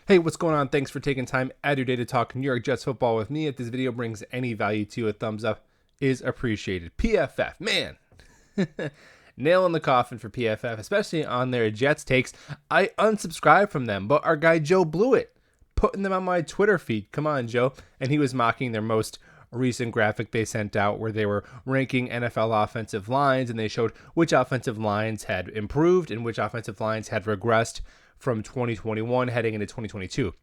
Hey, what's going on? Thanks for taking time out of your day to talk New York Jets football with me. If this video brings any value to you, a thumbs up is appreciated. PFF, man, nail in the coffin for PFF, especially on their Jets takes. I unsubscribed from them, but our guy Joe blew it, putting them on my Twitter feed. Come on, Joe. And he was mocking their most recent graphic they sent out where they were ranking NFL offensive lines, and they showed which offensive lines had improved and which offensive lines had regressed from 2021 heading into 2022.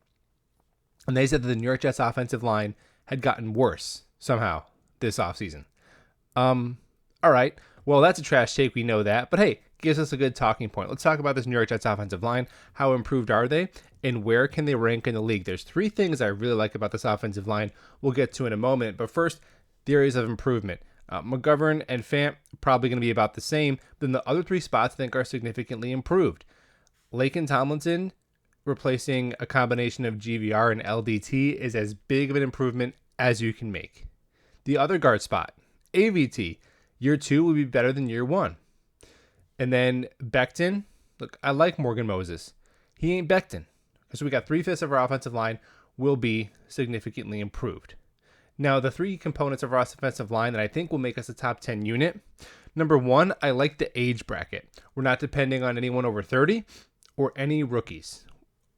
And they said that the New York Jets offensive line had gotten worse somehow this offseason. All right. Well, that's a trash take. We know that. But hey, gives us a good talking point. Let's talk about this New York Jets offensive line. How improved are they? And where can they rank in the league? There's three things I really like about this offensive line we'll get to in a moment. But first, the areas of improvement. McGovern and Fant probably going to be about the same. Then the other three spots I think are significantly improved. Laken Tomlinson replacing a combination of GVR and LDT is as big of an improvement as you can make. The other guard spot, AVT, year 2 will be better than year 1. And then Becton, look, I like Morgan Moses. He ain't Becton. So we got 3/5 of our offensive line will be significantly improved. Now, the three components of our offensive line that I think will make us a top 10 unit. Number 1, I like the age bracket. We're not depending on anyone over 30. Or any rookies.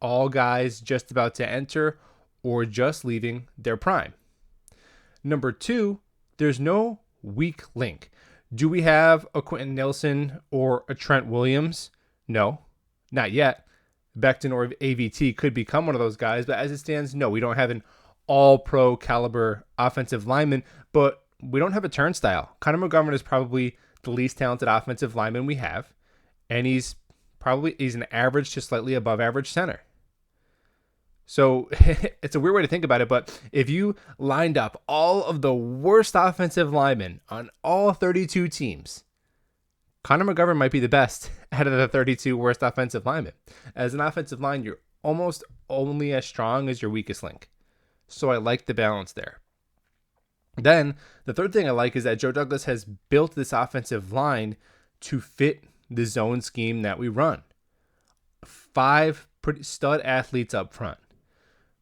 All guys just about to enter or just leaving their prime. Number 2, there's no weak link. Do we have a Quentin Nelson or a Trent Williams? No, not yet. Becton or AVT could become one of those guys, but as it stands, no, we don't have an all-pro caliber offensive lineman, but we don't have a turnstile. Connor McGovern is probably the least talented offensive lineman we have, and he's an average to slightly above average center. So it's a weird way to think about it, but if you lined up all of the worst offensive linemen on all 32 teams, Connor McGovern might be the best out of the 32 worst offensive linemen. As an offensive line, you're almost only as strong as your weakest link. So I like the balance there. Then the third thing I like is that Joe Douglas has built this offensive line to fit the zone scheme that we run. 5 pretty stud athletes up front.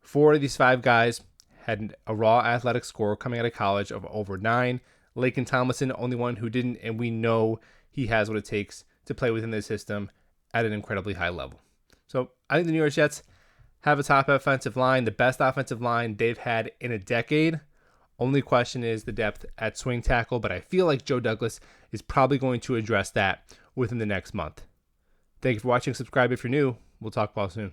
4 of these 5 guys had a raw athletic score coming out of college of over 9. Laken Tomlinson, only one who didn't, and we know he has what it takes to play within the system at an incredibly high level. So I think the New York Jets have a top offensive line, the best offensive line they've had in a decade. Only question is the depth at swing tackle, but I feel like Joe Douglas is probably going to address that within the next month. Thank you for watching. Subscribe if you're new. We'll talk about soon.